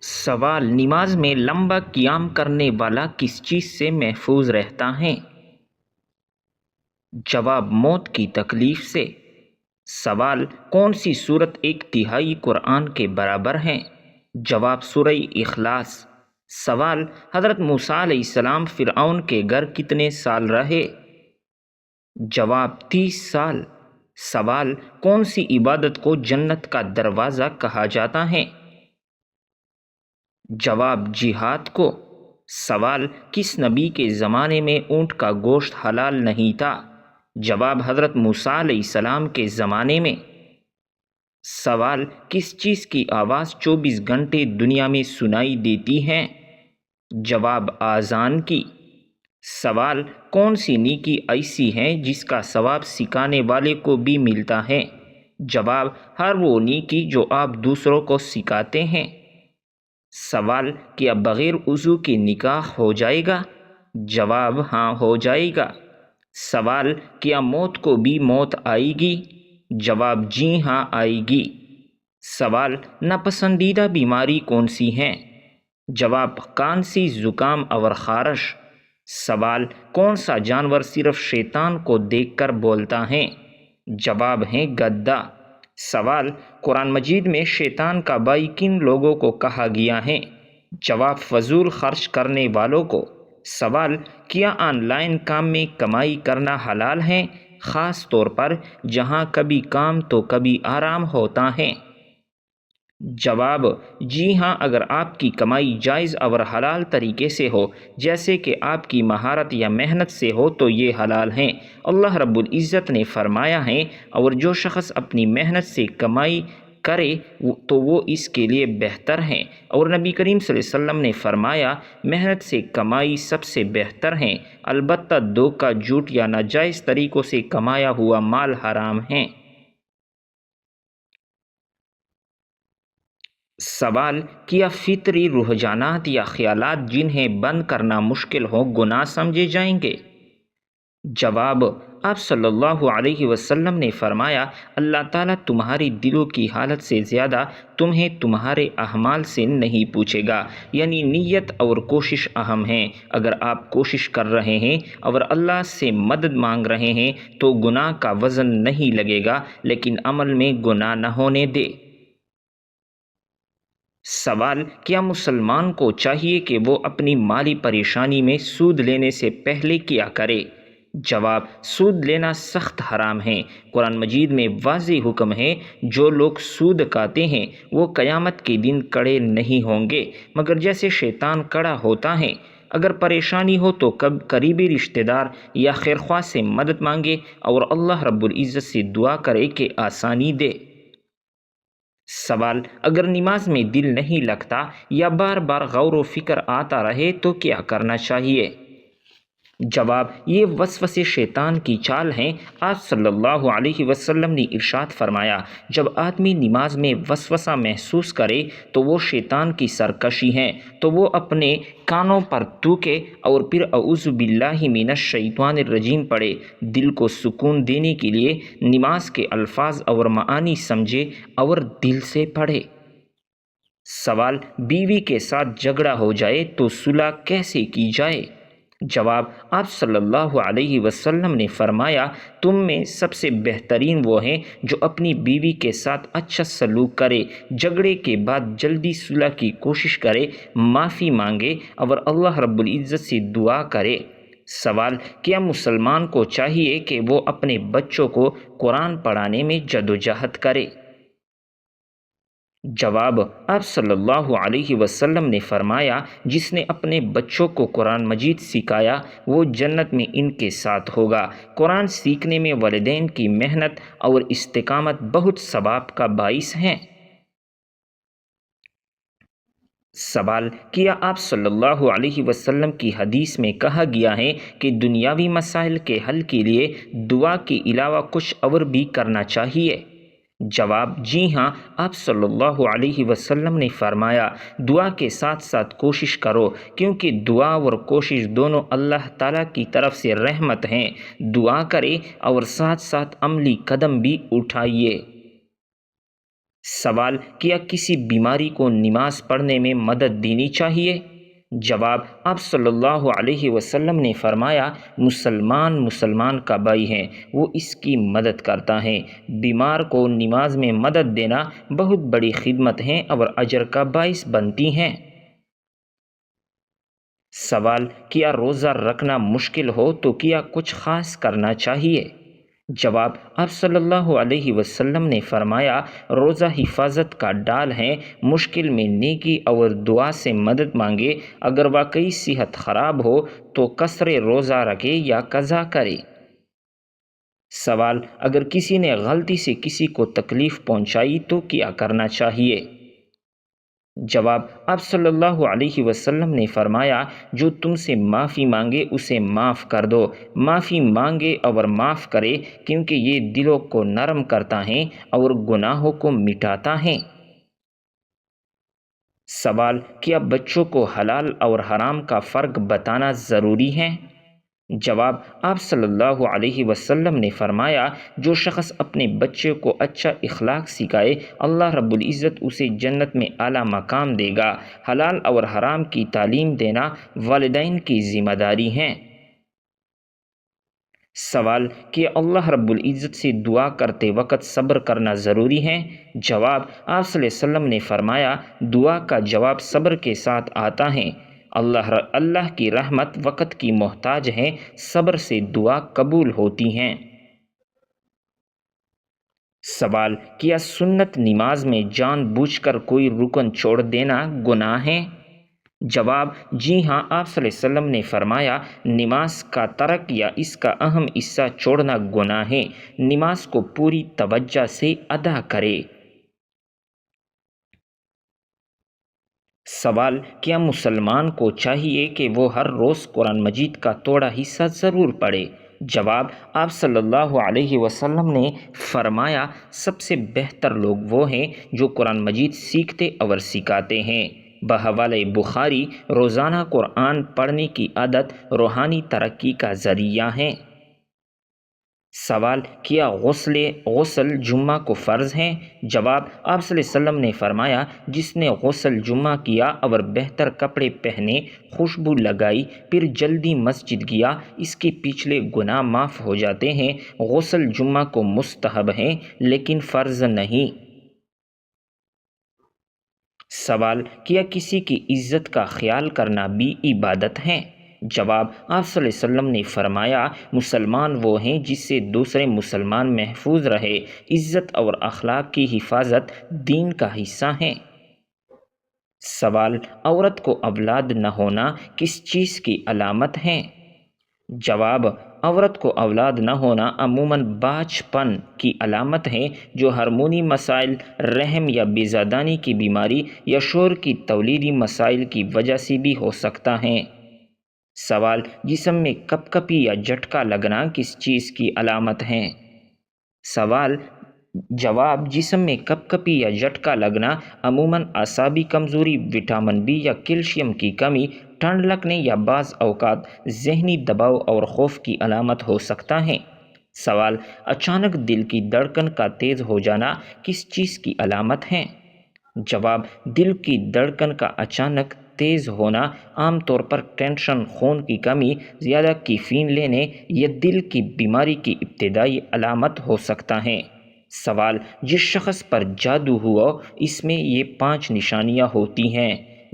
سوال: نماز میں لمبا قیام کرنے والا کس چیز سے محفوظ رہتا ہے؟ جواب: موت کی تکلیف سے۔ سوال: کون سی سورت ایک تہائی قرآن کے برابر ہے؟ جواب: سورہ اخلاص۔ سوال: حضرت موسیٰ علیہ السلام فرعون کے گھر کتنے سال رہے؟ جواب: 30 سال۔ سوال: کون سی عبادت کو جنت کا دروازہ کہا جاتا ہے؟ جواب: جہاد کو۔ سوال: کس نبی کے زمانے میں اونٹ کا گوشت حلال نہیں تھا؟ جواب: حضرت موسیٰ علیہ السلام کے زمانے میں۔ سوال: کس چیز کی آواز 24 گھنٹے دنیا میں سنائی دیتی ہے؟ جواب: اذان کی۔ سوال: کون سی نیکی ایسی ہے جس کا ثواب سکھانے والے کو بھی ملتا ہے؟ جواب: ہر وہ نیکی جو آپ دوسروں کو سکھاتے ہیں۔ سوال: کیا بغیر وضو کے نکاح ہو جائے گا؟ جواب: ہاں ہو جائے گا۔ سوال: کیا موت کو بھی موت آئے گی؟ جواب: جی ہاں آئے گی۔ سوال: ناپسندیدہ بیماری کون سی ہے؟ جواب: کھانسی، زکام اور خارش۔ سوال: کون سا جانور صرف شیطان کو دیکھ کر بولتا ہے؟ جواب ہے گدھا۔ سوال: قرآن مجید میں شیطان کا بھائی کن لوگوں کو کہا گیا ہے؟ جواب: فضول خرچ کرنے والوں کو۔ سوال: کیا آن لائن کام میں کمائی کرنا حلال ہے، خاص طور پر جہاں کبھی کام تو کبھی آرام ہوتا ہے؟ جواب: جی ہاں، اگر آپ کی کمائی جائز اور حلال طریقے سے ہو، جیسے کہ آپ کی مہارت یا محنت سے ہو تو یہ حلال ہیں۔ اللہ رب العزت نے فرمایا ہے، اور جو شخص اپنی محنت سے کمائی کرے تو وہ اس کے لیے بہتر ہے۔ اور نبی کریم صلی اللہ علیہ وسلم نے فرمایا، محنت سے کمائی سب سے بہتر ہے، البتہ دھوکہ، جھوٹ یا ناجائز طریقوں سے کمایا ہوا مال حرام ہے۔ سوال: کیا فطری رجحانات یا خیالات جنہیں بند کرنا مشکل ہو گناہ سمجھے جائیں گے؟ جواب: آپ صلی اللہ علیہ وسلم نے فرمایا، اللہ تعالیٰ تمہاری دلوں کی حالت سے زیادہ تمہیں تمہارے اعمال سے نہیں پوچھے گا، یعنی نیت اور کوشش اہم ہیں۔ اگر آپ کوشش کر رہے ہیں اور اللہ سے مدد مانگ رہے ہیں تو گناہ کا وزن نہیں لگے گا، لیکن عمل میں گناہ نہ ہونے دے۔ سوال: کیا مسلمان کو چاہیے کہ وہ اپنی مالی پریشانی میں سود لینے سے پہلے کیا کرے؟ جواب: سود لینا سخت حرام ہے۔ قرآن مجید میں واضح حکم ہے، جو لوگ سود کھاتے ہیں وہ قیامت کے دن کھڑے نہیں ہوں گے مگر جیسے شیطان کھڑا ہوتا ہے۔ اگر پریشانی ہو تو قریبی رشتہ دار یا خیرخواہ سے مدد مانگے اور اللہ رب العزت سے دعا کرے کہ آسانی دے۔ سوال: اگر نماز میں دل نہیں لگتا یا بار بار غور و فکر آتا رہے تو کیا کرنا چاہیے؟ جواب: یہ وسوسے شیطان کی چال ہیں۔ آپ صلی اللہ علیہ وسلم نے ارشاد فرمایا، جب آدمی نماز میں وسوسہ محسوس کرے تو وہ شیطان کی سرکشی ہے، تو وہ اپنے کانوں پر تھوکے اور پھر اعوذ باللہ من الشیطان الرجیم پڑھے۔ دل کو سکون دینے کے لیے نماز کے الفاظ اور معانی سمجھے اور دل سے پڑھے۔ سوال: بیوی کے ساتھ جھگڑا ہو جائے تو صلح کیسے کی جائے؟ جواب: آپ صلی اللہ علیہ وسلم نے فرمایا، تم میں سب سے بہترین وہ ہیں جو اپنی بیوی کے ساتھ اچھا سلوک کرے، جھگڑے کے بعد جلدی صلح کی کوشش کرے، معافی مانگے اور اللہ رب العزت سے دعا کرے۔ سوال: کیا مسلمان کو چاہیے کہ وہ اپنے بچوں کو قرآن پڑھانے میں جدوجہد کرے؟ جواب: آپ صلی اللہ علیہ وسلم نے فرمایا، جس نے اپنے بچوں کو قرآن مجید سکھایا وہ جنت میں ان کے ساتھ ہوگا۔ قرآن سیکھنے میں والدین کی محنت اور استقامت بہت ثواب کا باعث ہے۔ سوال: کیا آپ صلی اللہ علیہ وسلم کی حدیث میں کہا گیا ہے کہ دنیاوی مسائل کے حل کے لیے دعا کے علاوہ کچھ اور بھی کرنا چاہیے؟ جواب: جی ہاں، آپ صلی اللہ علیہ وسلم نے فرمایا، دعا کے ساتھ ساتھ کوشش کرو، کیونکہ دعا اور کوشش دونوں اللہ تعالیٰ کی طرف سے رحمت ہیں۔ دعا کرے اور ساتھ ساتھ عملی قدم بھی اٹھائیے۔ سوال: کیا کسی بیماری کو نماز پڑھنے میں مدد دینی چاہیے؟ جواب: آپ صلی اللہ علیہ وسلم نے فرمایا، مسلمان کا بھائی ہے، وہ اس کی مدد کرتا ہے۔ بیمار کو نماز میں مدد دینا بہت بڑی خدمت ہے اور اجر کا باعث بنتی ہیں۔ سوال: کیا روزہ رکھنا مشکل ہو تو کیا کچھ خاص کرنا چاہیے؟ جواب: آپ صلی اللہ علیہ وسلم نے فرمایا، روزہ حفاظت کا ڈال ہے، مشکل میں نیکی اور دعا سے مدد مانگے، اگر واقعی صحت خراب ہو تو قصر روزہ رکھے یا قضا کرے۔ سوال: اگر کسی نے غلطی سے کسی کو تکلیف پہنچائی تو کیا کرنا چاہیے؟ جواب: آپ صلی اللہ علیہ وسلم نے فرمایا، جو تم سے معافی مانگے اسے معاف کر دو۔ معافی مانگے اور معاف کرے، کیونکہ یہ دلوں کو نرم کرتا ہے اور گناہوں کو مٹاتا ہے۔ سوال: کیا بچوں کو حلال اور حرام کا فرق بتانا ضروری ہے؟ جواب: آپ صلی اللہ علیہ وسلم نے فرمایا، جو شخص اپنے بچے کو اچھا اخلاق سکھائے، اللہ رب العزت اسے جنت میں اعلیٰ مقام دے گا۔ حلال اور حرام کی تعلیم دینا والدین کی ذمہ داری ہے۔ سوال: کہ اللہ رب العزت سے دعا کرتے وقت صبر کرنا ضروری ہے؟ جواب: آپ صلی اللہ علیہ وسلم نے فرمایا، دعا کا جواب صبر کے ساتھ آتا ہے۔ اللہ کی رحمت وقت کی محتاج ہے، صبر سے دعا قبول ہوتی ہیں۔ سوال: کیا سنت نماز میں جان بوجھ کر کوئی رکن چھوڑ دینا گناہ ہے؟ جواب: جی ہاں، آپ صلی اللہ علیہ وسلم نے فرمایا، نماز کا ترک یا اس کا اہم حصہ چھوڑنا گناہ ہے۔ نماز کو پوری توجہ سے ادا کرے۔ سوال: کیا مسلمان کو چاہیے کہ وہ ہر روز قرآن مجید کا تھوڑا حصہ ضرور پڑھے؟ جواب: آپ صلی اللہ علیہ وسلم نے فرمایا، سب سے بہتر لوگ وہ ہیں جو قرآن مجید سیکھتے اور سکھاتے ہیں۔ بحوالہ بخاری، روزانہ قرآن پڑھنے کی عادت روحانی ترقی کا ذریعہ ہے۔ سوال: کیا غسل جمعہ کو فرض ہے؟ جواب: آپ صلی اللہ علیہ وسلم نے فرمایا، جس نے غسل جمعہ کیا اور بہتر کپڑے پہنے، خوشبو لگائی، پھر جلدی مسجد گیا، اس کے پچھلے گناہ معاف ہو جاتے ہیں۔ غسل جمعہ کو مستحب ہے لیکن فرض نہیں۔ سوال: کیا کسی کی عزت کا خیال کرنا بھی عبادت ہے؟ جواب: آپ صلی اللہ علیہ وسلم نے فرمایا، مسلمان وہ ہیں جس سے دوسرے مسلمان محفوظ رہے۔ عزت اور اخلاق کی حفاظت دین کا حصہ ہے۔ سوال: عورت کو اولاد نہ ہونا کس چیز کی علامت ہے؟ جواب: عورت کو اولاد نہ ہونا عموماً باچ پن کی علامت ہے، جو ہارمونی مسائل، رحم یا بیزادانی کی بیماری یا شوہر کی تولیدی مسائل کی وجہ سے بھی ہو سکتا ہے۔ سوال: جسم میں کپکپی یا جھٹکا لگنا کس چیز کی علامت ہے؟ جواب: جسم میں کپکپی یا جھٹکا لگنا عموماً اعصابی کمزوری، وٹامن بی یا کیلشیم کی کمی، ٹھنڈ لگنے یا بعض اوقات ذہنی دباؤ اور خوف کی علامت ہو سکتا ہے۔ سوال: اچانک دل کی دھڑکن کا تیز ہو جانا کس چیز کی علامت ہے؟ جواب: دل کی دھڑکن کا اچانک تیز ہونا عام طور پر ٹینشن، خون کی کمی، زیادہ کیفین لینے یا دل کی بیماری کی ابتدائی علامت ہو سکتا ہے۔ سوال: جس شخص پر جادو ہوا، اس میں یہ 5 نشانیاں ہوتی ہیں۔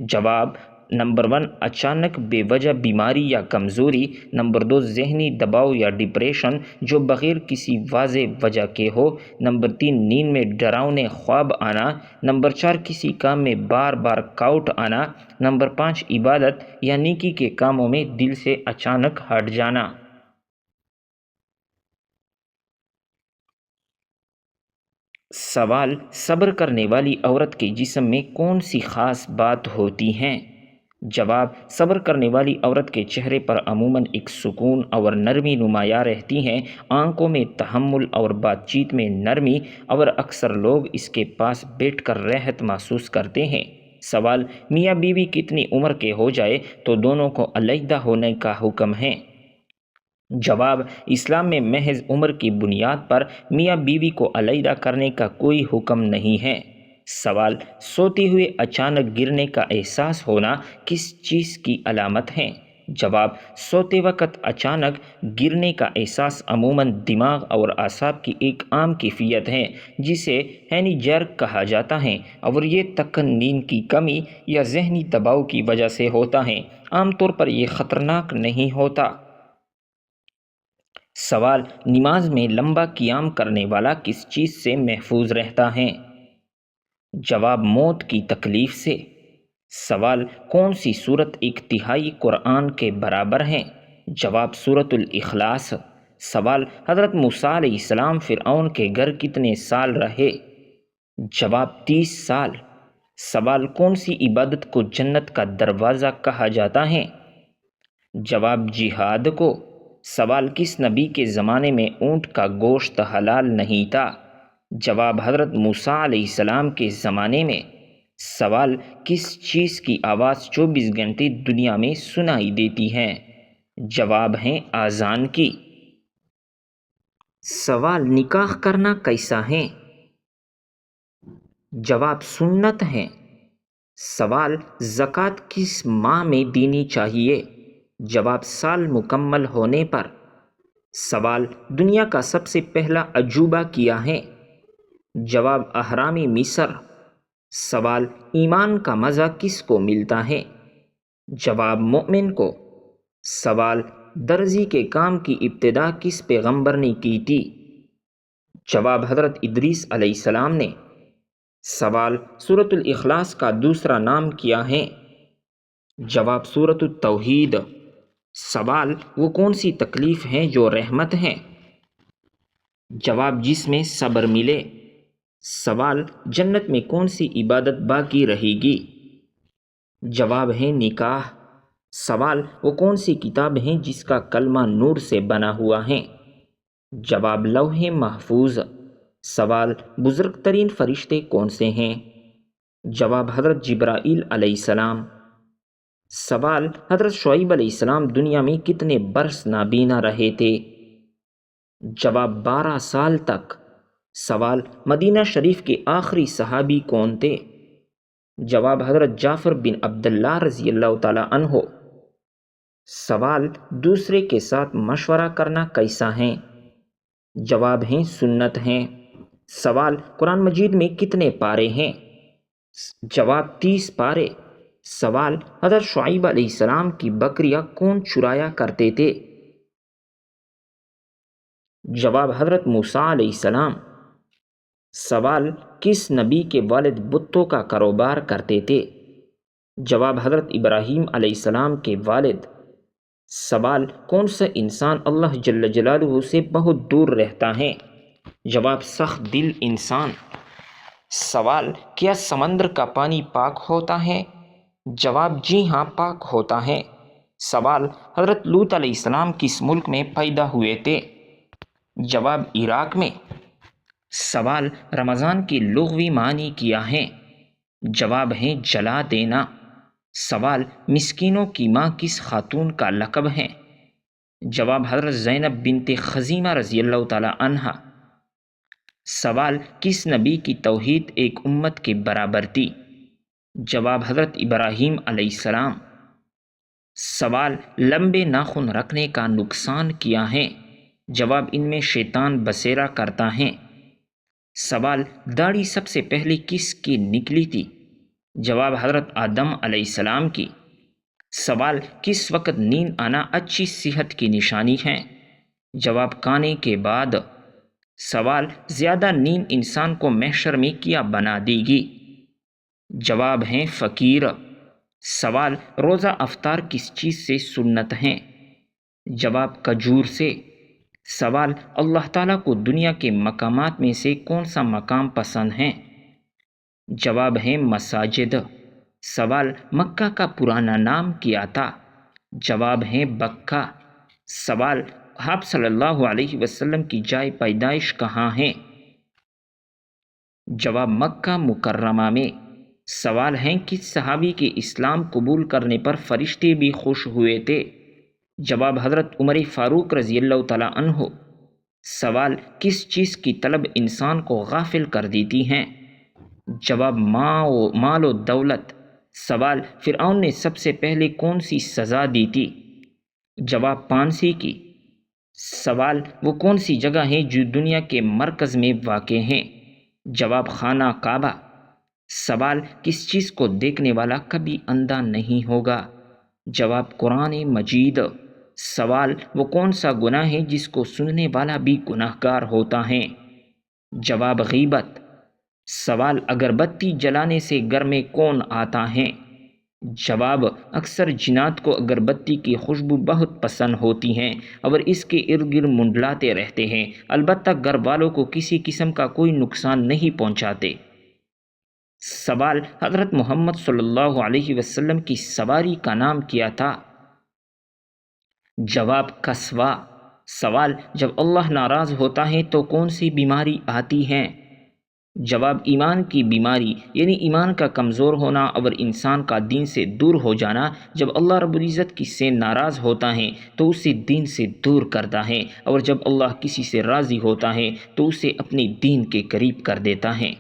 جواب: نمبر 1، اچانک بے وجہ بیماری یا کمزوری۔ نمبر 2، ذہنی دباؤ یا ڈپریشن جو بغیر کسی واضح وجہ کے ہو۔ نمبر 3، نیند میں ڈراؤنے خواب آنا۔ نمبر 4، کسی کام میں بار بار رکاوٹ آنا۔ نمبر 5، عبادت یا نیکی کے کاموں میں دل سے اچانک ہٹ جانا۔ سوال: صبر کرنے والی عورت کے جسم میں کون سی خاص بات ہوتی ہیں؟ جواب: صبر کرنے والی عورت کے چہرے پر عموماً ایک سکون اور نرمی نمایاں رہتی ہے، آنکھوں میں تحمل اور بات چیت میں نرمی، اور اکثر لوگ اس کے پاس بیٹھ کر راحت محسوس کرتے ہیں۔ سوال: میاں بیوی کتنی عمر کے ہو جائے تو دونوں کو علیحدہ ہونے کا حکم ہے؟ جواب: اسلام میں محض عمر کی بنیاد پر میاں بیوی کو علیحدہ کرنے کا کوئی حکم نہیں ہے۔ سوال: سوتے ہوئے اچانک گرنے کا احساس ہونا کس چیز کی علامت ہے؟ جواب: سوتے وقت اچانک گرنے کا احساس عموماً دماغ اور اعصاب کی ایک عام کیفیت ہے جسے ہینیجرک کہا جاتا ہے، اور یہ تکن نیند کی کمی یا ذہنی دباؤ کی وجہ سے ہوتا ہے۔ عام طور پر یہ خطرناک نہیں ہوتا۔ سوال: نماز میں لمبا قیام کرنے والا کس چیز سے محفوظ رہتا ہے؟ جواب: موت کی تکلیف سے۔ سوال: کون سی سورت ایک تہائی قرآن کے برابر ہے؟ جواب: سورۃ الاخلاص۔ سوال: حضرت موسیٰ علیہ السلام فرعون کے گھر کتنے سال رہے؟ جواب: 30 سال۔ سوال: کون سی عبادت کو جنت کا دروازہ کہا جاتا ہے؟ جواب: جہاد کو۔ سوال: کس نبی کے زمانے میں اونٹ کا گوشت حلال نہیں تھا؟ جواب: حضرت موسیٰ علیہ السلام کے زمانے میں۔ سوال: کس چیز کی آواز 24 گھنٹے دنیا میں سنائی دیتی ہے؟ جواب ہے اذان کی۔ سوال: نکاح کرنا کیسا ہے؟ جواب: سنت ہے۔ سوال: زکوٰۃ کس ماہ میں دینی چاہیے؟ جواب: سال مکمل ہونے پر۔ سوال: دنیا کا سب سے پہلا عجوبہ کیا ہے؟ جواب: اہرام مصر۔ سوال: ایمان کا مزہ کس کو ملتا ہے؟ جواب: مومن کو۔ سوال: درزی کے کام کی ابتدا کس پیغمبر نے کی تھی؟ جواب: حضرت ادریس علیہ السلام نے۔ سوال: سورۃ الاخلاص کا دوسرا نام کیا ہے؟ جواب: سورۃ التوحید۔ سوال: وہ کون سی تکلیف ہے جو رحمت ہے؟ جواب: جس میں صبر ملے۔ سوال: جنت میں کون سی عبادت باقی رہے گی؟ جواب ہے نکاح۔ سوال: وہ کون سی کتاب ہے جس کا کلمہ نور سے بنا ہوا ہے؟ جواب: لوح محفوظ۔ سوال: بزرگ ترین فرشتے کون سے ہیں؟ جواب: حضرت جبرائیل علیہ السلام۔ سوال: حضرت شعیب علیہ السلام دنیا میں کتنے برس نابینا رہے تھے؟ جواب: 12 سال تک۔ سوال: مدینہ شریف کے آخری صحابی کون تھے؟ جواب: حضرت جعفر بن عبداللہ رضی اللہ تعالی عنہ۔ سوال: دوسرے کے ساتھ مشورہ کرنا کیسا ہے؟ جواب ہے سنت ہے۔ سوال: قرآن مجید میں کتنے پارے ہیں؟ جواب: 30 پارے۔ سوال: حضرت شعیب علیہ السلام کی بکریاں کون چرایا کرتے تھے؟ جواب: حضرت موسیٰ علیہ السلام۔ سوال: کس نبی کے والد بتوں کا کاروبار کرتے تھے؟ جواب: حضرت ابراہیم علیہ السلام کے والد۔ سوال: کون سا انسان اللہ جل جلالہ سے بہت دور رہتا ہے؟ جواب: سخت دل انسان۔ سوال: کیا سمندر کا پانی پاک ہوتا ہے؟ جواب: جی ہاں، پاک ہوتا ہے۔ سوال: حضرت لوط علیہ السلام کس ملک میں پیدا ہوئے تھے؟ جواب: عراق میں۔ سوال: رمضان کی لغوی معنی کیا ہے؟ جواب ہے جلا دینا۔ سوال: مسکینوں کی ماں کس خاتون کا لقب ہے؟ جواب: حضرت زینب بنت خزیمہ رضی اللہ تعالی عنہا۔ سوال: کس نبی کی توحید ایک امت کے برابر تھی؟ جواب: حضرت ابراہیم علیہ السلام۔ سوال: لمبے ناخن رکھنے کا نقصان کیا ہے؟ جواب: ان میں شیطان بسیرا کرتا ہے۔ سوال: داڑھی سب سے پہلے کس کی نکلی تھی؟ جواب: حضرت آدم علیہ السلام کی۔ سوال: کس وقت نیند آنا اچھی صحت کی نشانی ہے؟ جواب: کھانے کے بعد۔ سوال: زیادہ نیند انسان کو محشر میں کیا بنا دے گی؟ جواب ہے فقیر۔ سوال: روزہ افطار کس چیز سے سنت ہے؟ جواب: کھجور سے۔ سوال: اللہ تعالیٰ کو دنیا کے مقامات میں سے کون سا مقام پسند ہے؟ جواب ہے مساجد۔ سوال: مکہ کا پرانا نام کیا تھا؟ جواب ہے بکہ۔ سوال: آپ صلی اللہ علیہ وسلم کی جائے پیدائش کہاں ہے؟ جواب: مکہ مکرمہ میں۔ سوال ہے: کس صحابی کے اسلام قبول کرنے پر فرشتے بھی خوش ہوئے تھے؟ جواب: حضرت عمر فاروق رضی اللہ تعالی عنہ۔ سوال: کس چیز کی طلب انسان کو غافل کر دیتی ہے؟ جواب مال و دولت۔ سوال فرعون نے سب سے پہلے کون سی سزا دی تھی؟ جواب پھانسی کی۔ سوال وہ کون سی جگہ ہیں جو دنیا کے مرکز میں واقع ہیں؟ جواب خانہ کعبہ۔ سوال کس چیز کو دیکھنے والا کبھی اندھا نہیں ہوگا؟ جواب قرآن مجید۔ سوال وہ کون سا گناہ ہے جس کو سننے والا بھی گناہ گار ہوتا ہے؟ جواب غیبت۔ سوال اگر بتی جلانے سے گھر میں کون آتا ہے؟ جواب اکثر جنات کو اگربتی کی خوشبو بہت پسند ہوتی ہیں اور اس کے ارد گرد منڈلاتے رہتے ہیں، البتہ گھر والوں کو کسی قسم کا کوئی نقصان نہیں پہنچاتے۔ سوال حضرت محمد صلی اللہ علیہ وسلم کی سواری کا نام کیا تھا؟ جواب قصوہ۔ سوال جب اللہ ناراض ہوتا ہے تو کون سی بیماری آتی ہے؟ جواب ایمان کی بیماری، یعنی ایمان کا کمزور ہونا اور انسان کا دین سے دور ہو جانا۔ جب اللہ رب العزت کسی سے ناراض ہوتا ہے تو اسے دین سے دور کرتا ہے، اور جب اللہ کسی سے راضی ہوتا ہے تو اسے اپنے دین کے قریب کر دیتا ہے۔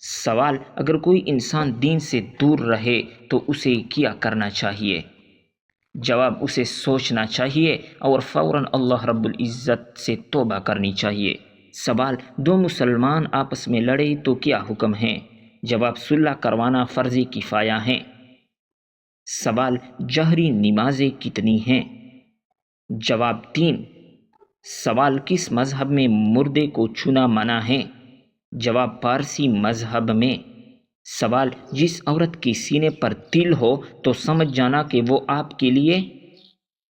سوال اگر کوئی انسان دین سے دور رہے تو اسے کیا کرنا چاہیے؟ جواب اسے سوچنا چاہیے اور فوراً اللہ رب العزت سے توبہ کرنی چاہیے۔ سوال دو مسلمان آپس میں لڑے تو کیا حکم ہے؟ جواب صلح کروانا فرض کفایہ ہے۔ سوال جہری نمازیں کتنی ہیں؟ جواب 3۔ سوال کس مذہب میں مردے کو چھونا منع ہے؟ جواب پارسی مذہب میں۔ سوال جس عورت کے سینے پر تل ہو تو سمجھ جانا کہ وہ آپ کے لیے۔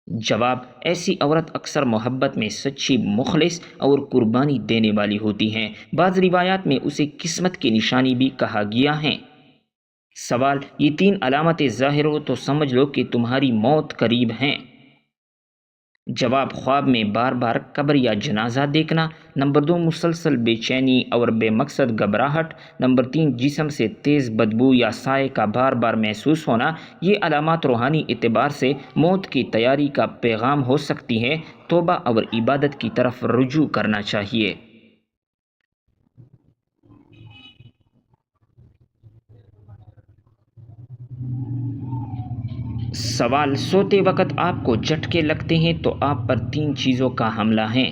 جواب ایسی عورت اکثر محبت میں سچی، مخلص اور قربانی دینے والی ہوتی ہیں، بعض روایات میں اسے قسمت کی نشانی بھی کہا گیا ہے۔ سوال یہ 3 علامتیں ظاہر ہو تو سمجھ لو کہ تمہاری موت قریب ہیں۔ جواب خواب میں بار بار قبر یا جنازہ دیکھنا۔ نمبر 2 مسلسل بے چینی اور بے مقصد گھبراہٹ۔ نمبر 3 جسم سے تیز بدبو یا سائے کا بار بار محسوس ہونا۔ یہ علامات روحانی اعتبار سے موت کی تیاری کا پیغام ہو سکتی ہے۔ توبہ اور عبادت کی طرف رجوع کرنا چاہیے۔ سوال سوتے وقت آپ کو جھٹکے لگتے ہیں تو آپ پر 3 چیزوں کا حملہ ہے۔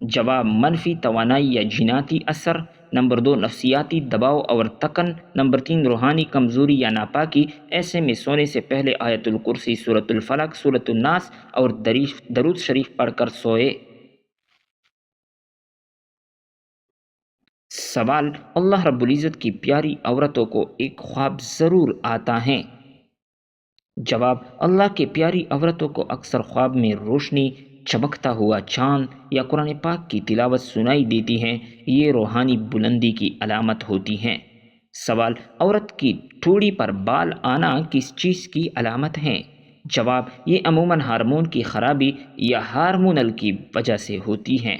جواب منفی توانائی یا جیناتی اثر۔ نمبر 2 نفسیاتی دباؤ اور تکن۔ نمبر 3 روحانی کمزوری یا ناپاکی۔ ایسے میں سونے سے پہلے آیت الکرسی، سورۃ الفلق، سورۃ الناس اور درود شریف پڑھ کر سوئے۔ سوال اللہ رب العزت کی پیاری عورتوں کو ایک خواب ضرور آتا ہے۔ جواب اللہ کے پیاری عورتوں کو اکثر خواب میں روشنی، چمکتا ہوا چاند یا قرآن پاک کی تلاوت سنائی دیتی ہے، یہ روحانی بلندی کی علامت ہوتی ہیں۔ سوال عورت کی ٹھوڑی پر بال آنا کس چیز کی علامت ہے؟ جواب یہ عموماً ہارمون کی خرابی یا ہارمونل کی وجہ سے ہوتی ہیں۔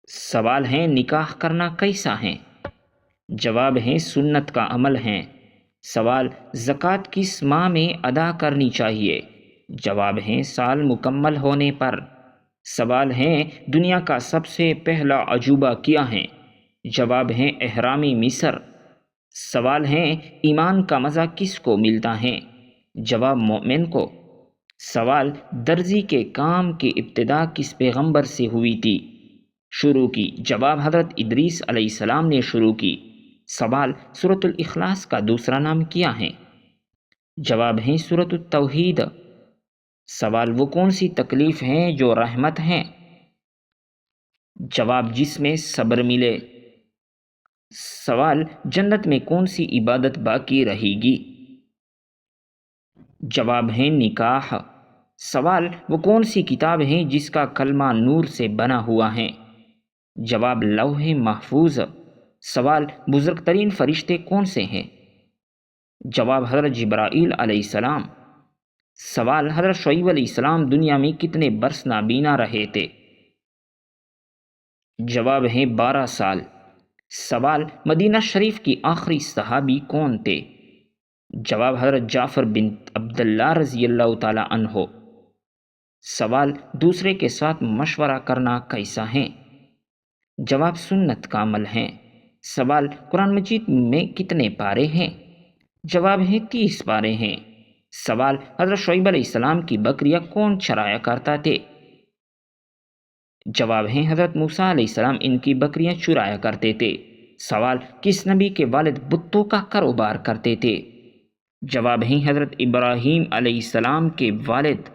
سوال ہے نکاح کرنا کیسا ہے؟ جواب ہے سنت کا عمل ہے۔ سوال زکوٰۃ کس ماہ میں ادا کرنی چاہیے؟ جواب ہے سال مکمل ہونے پر۔ سوال ہے دنیا کا سب سے پہلا عجوبہ کیا ہے؟ جواب ہے اہرام مصر۔ سوال ہے ایمان کا مزہ کس کو ملتا ہے؟ جواب مومن کو۔ سوال درزی کے کام کی ابتدا کس پیغمبر سے ہوئی تھی؟ شروع کی۔ جواب حضرت ادریس علیہ السلام نے شروع کی۔ سوال سورۃ الاخلاص کا دوسرا نام کیا ہے؟ جواب ہے سورۃ التوحید۔ سوال وہ کون سی تکلیف ہیں جو رحمت ہیں؟ جواب جس میں صبر ملے۔ سوال جنت میں کون سی عبادت باقی رہے گی؟ جواب ہے نکاح۔ سوال وہ کون سی کتاب ہے جس کا کلمہ نور سے بنا ہوا ہے؟ جواب لوح محفوظ۔ سوال بزرگ ترین فرشتے کون سے ہیں؟ جواب حضرت جبرائیل علیہ السلام۔ سوال حضرت شعیب علیہ السلام دنیا میں کتنے برس نابینا رہے تھے؟ جواب ہے 12 سال۔ سوال مدینہ شریف کی آخری صحابی کون تھے؟ جواب حضرت جعفر بن عبداللہ رضی اللہ تعالی عنہ۔ سوال دوسرے کے ساتھ مشورہ کرنا کیسا ہے؟ جواب سنت کا عمل ہیں۔ سوال قرآن مجید میں کتنے پارے ہیں؟ جواب ہے 30 پارے ہیں۔ سوال حضرت شعیب علیہ السلام کی بکریاں کون چرایا کرتا تھے؟ جواب ہے حضرت موسیٰ علیہ السلام ان کی بکریاں چرایا کرتے تھے۔ سوال کس نبی کے والد بتوں کا کاروبار کرتے تھے؟ جواب ہے حضرت ابراہیم علیہ السلام کے والد